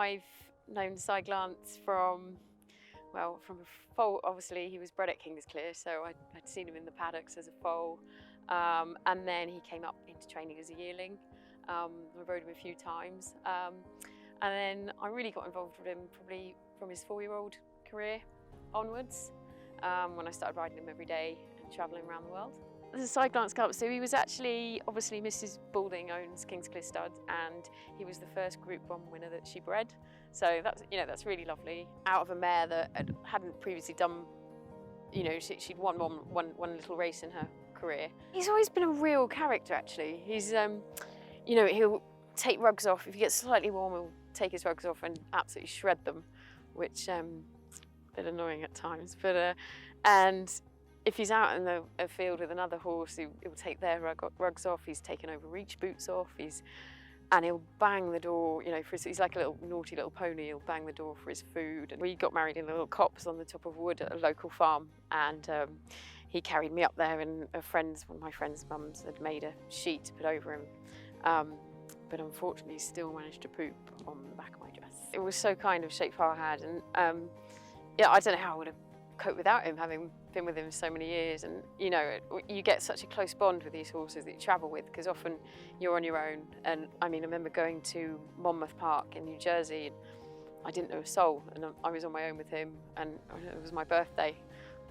I've known Cyglance from, well, from a foal. Obviously he was bred at Kingsclear, so I'd seen him in the paddocks as a foal, and then he came up into training as a yearling. I rode him a few times, and then I really got involved with him probably from his 4-year-old career onwards, when I started riding him every day and travelling around the world. The Cyglance Cup, so he was actually, obviously Mrs. Balding owns Kingsclear Stud, and he was the first Group 1 winner that she bred. So that's, you know, that's really lovely. Out of a mare that hadn't previously done, you know, she'd won one little race in her career. He's always been a real character, actually. He's, you know, he'll take rugs off. If he gets slightly warm, he'll take his rugs off and absolutely shred them, which a bit annoying at times. But and if he's out in the field with another horse, he'll take their rugs off. He's taken over reach boots off. And he'll bang the door, you know, he's like a little naughty little pony. He'll bang the door for his food. And we got married in a little copse on the top of wood at a local farm, and he carried me up there, and one of my friend's mums had made a sheet to put over him. But unfortunately, he still managed to poop on the back of my dress. It was so kind of Sheikh Farhad, and yeah, I don't know how I would have coped without him, having been with him so many years. And you know, you get such a close bond with these horses that you travel with, because often you're on your own. And I mean, I remember going to Monmouth Park in New Jersey, and I didn't know a soul, and I was on my own with him, and it was my birthday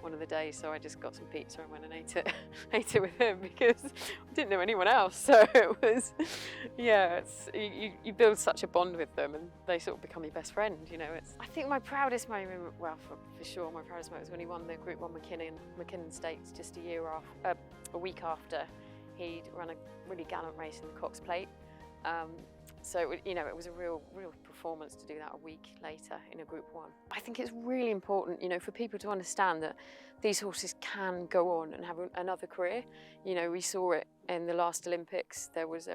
one of the days, so I just got some pizza and went and ate it with him, because I didn't know anyone else. So it was, yeah, you build such a bond with them, and they sort of become your best friend, you know. I think my proudest moment, well, for sure, my proudest moment was when he won the Group 1 McKinnon Stakes just a week after he'd run a really gallant race in the Cox Plate. So you know, it was a real performance to do that a week later in a Group 1. I think it's really important, you know, for people to understand that these horses can go on and have another career. You know, we saw it in the last Olympics. There was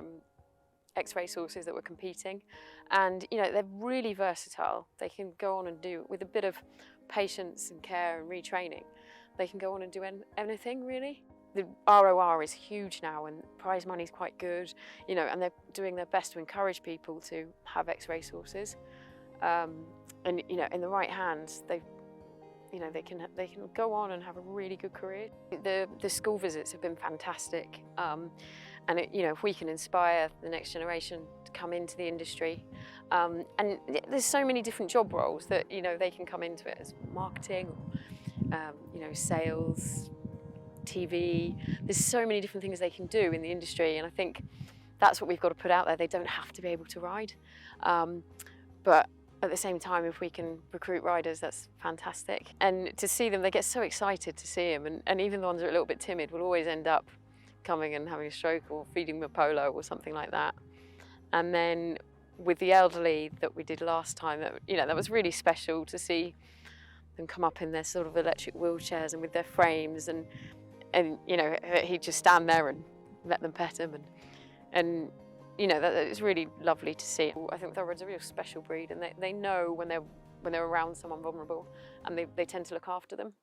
ex-race horses that were competing, and you know, they're really versatile. They can go on and do, with a bit of patience and care and retraining, they can go on and do anything really. The ROR is huge now, and prize money is quite good, you know, and they're doing their best to encourage people to have ex-race horses. And you know, in the right hands, they can go on and have a really good career. The school visits have been fantastic, and you know, if we can inspire the next generation to come into the industry, and there's so many different job roles that, you know, they can come into it as marketing, you know, sales, TV. There's so many different things they can do in the industry, and I think that's what we've got to put out there. They don't have to be able to ride, but at the same time, if we can recruit riders, that's fantastic. And to see them, they get so excited to see them, and even the ones that are a little bit timid will always end up coming and having a stroke or feeding them a polo or something like that. And then with the elderly that we did last time, you know, that was really special to see them come up in their sort of electric wheelchairs and with their frames, and you know, he'd just stand there and let them pet him, and you know, that it's really lovely to see. I think thoroughbreds are a real special breed, and they know when they're around someone vulnerable, and they tend to look after them.